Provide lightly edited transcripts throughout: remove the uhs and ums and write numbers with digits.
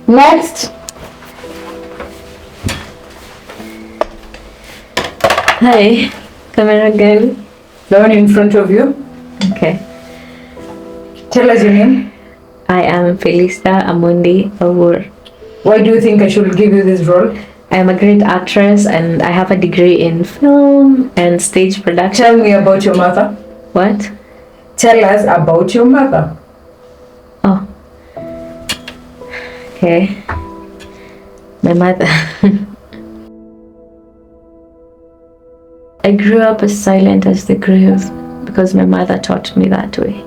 Next. Hi, camera girl. The one in front of you. Okay. Tell us your name. I am Felista Amundi Awur. Why do you think I should give you this role? I am a great actress and I have a degree in film and stage production. Tell me about your mother. What? Tell us about your mother. Oh. Okay. My mother. I grew up as silent as the grave because my mother taught me that way.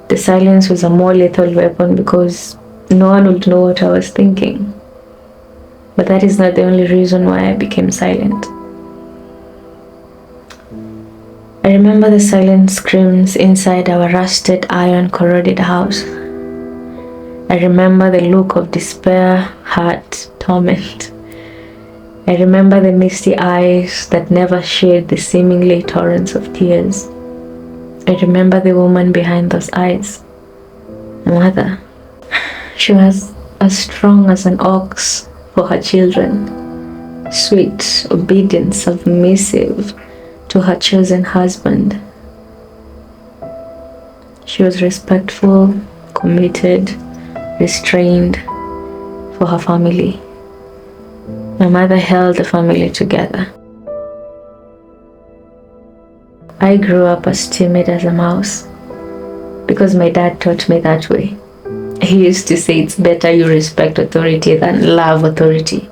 The silence was a more lethal weapon because no one would know what I was thinking. But that is not the only reason why I became silent. I remember the silent screams inside our rusted iron corroded house. I remember the look of despair, hurt, torment. I remember the misty eyes that never shed the seemingly torrents of tears. I remember the woman behind those eyes. My mother. She was as strong as an ox for her children, sweet, obedient, submissive to her chosen husband. She was respectful, committed, restrained for her family. My mother held the family together. I grew up as timid as a mouse because my dad taught me that way. He used to say it's better you respect authority than love authority.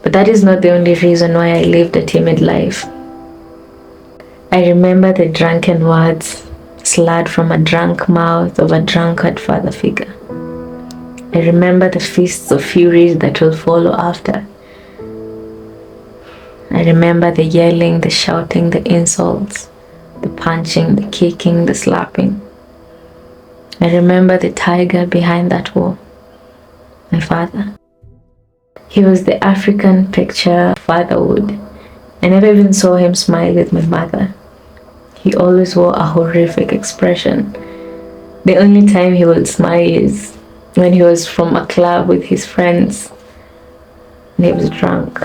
But that is not the only reason why I lived a timid life. I remember the drunken words slurred from a drunk mouth of a drunkard father figure. I remember the fists of fury that will follow after. I remember the yelling, the shouting, the insults, the punching, the kicking, the slapping. I remember the tiger behind that wall, my father. He was the African picture of fatherhood. I never even saw him smile with my mother. He always wore a horrific expression. The only time he would smile is when he was from a club with his friends and he was drunk.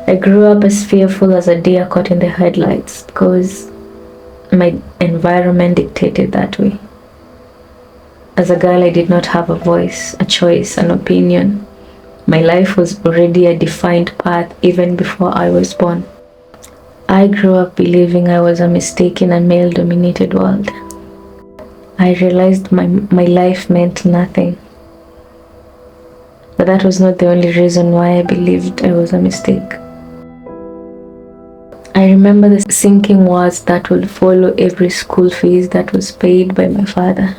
I grew up as fearful as a deer caught in the headlights because my environment dictated that way. As a girl, I did not have a voice, a choice, an opinion. My life was already a defined path even before I was born. I grew up believing I was a mistake in a male-dominated world. I realized my life meant nothing. But that was not the only reason why I believed I was a mistake. I remember the sinking words that would follow every school fees that was paid by my father.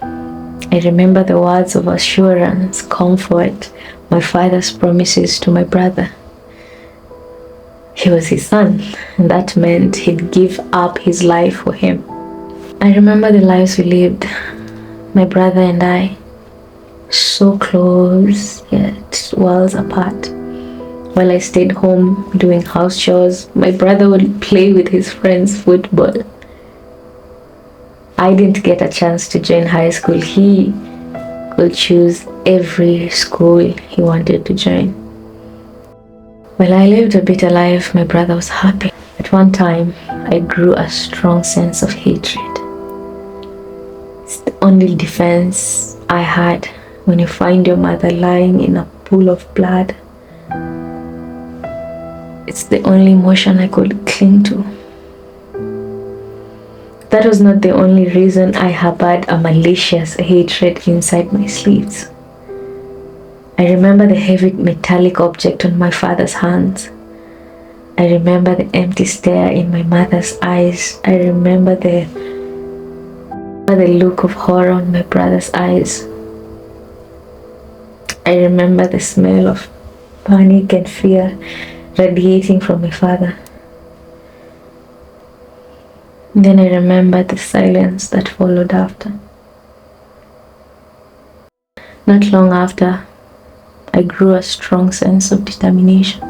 I remember the words of assurance, comfort, my father's promises to my brother. He was his son, and that meant he'd give up his life for him. I remember the lives we lived, my brother and I, so close yet worlds apart. While I stayed home doing house chores, my brother would play with his friends football. I didn't get a chance to join high school. He could choose every school he wanted to join. While I lived a bitter life, my brother was happy. At one time, I grew a strong sense of hatred. It's the only defense I had when you find your mother lying in a pool of blood. It's the only emotion I could cling to. That was not the only reason I harbored a malicious hatred inside my sleeves. I remember the heavy metallic object on my father's hands. I remember the empty stare in my mother's eyes. I remember the look of horror on my brother's eyes. I remember the smell of panic and fear radiating from my father. Then I remembered the silence that followed after. Not long after, I grew a strong sense of determination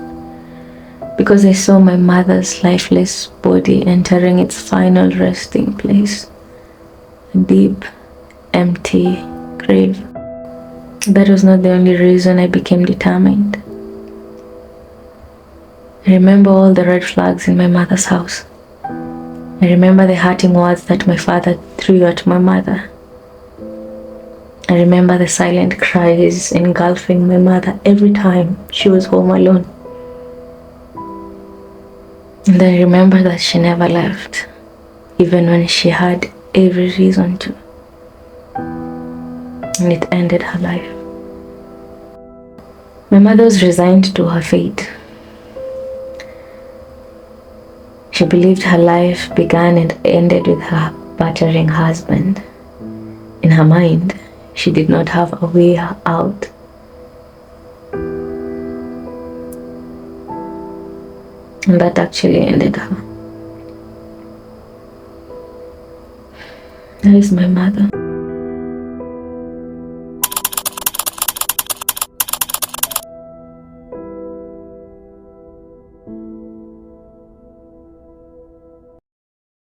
because I saw my mother's lifeless body entering its final resting place, a deep, empty grave. That was not the only reason I became determined. I remember all the red flags in my mother's house. I remember the hurting words that my father threw at my mother. I remember the silent cries engulfing my mother every time she was home alone. And I remember that she never left, even when she had every reason to. And it ended her life. My mother was resigned to her fate. She believed her life began and ended with her battering husband. In her mind, she did not have a way out. And that actually ended her. That is my mother.